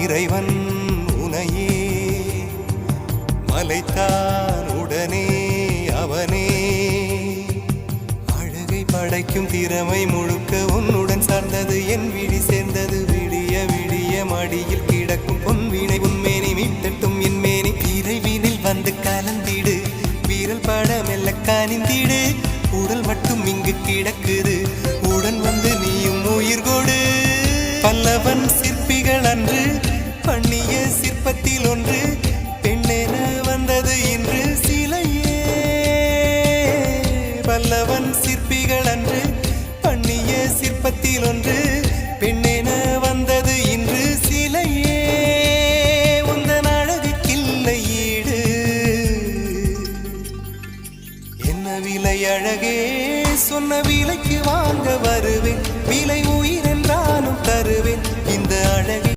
இறைவன் உனையே மலைத்தான் உடனே அவனே அழகை படைக்கும் திறமை முழுக்க உன்னுடன் சார்ந்தது என் விழி சேர்ந்தது விடிய விடிய மடியில் கிடக்கும் பொன்வினை உன்மேனி மீட்டட்டும்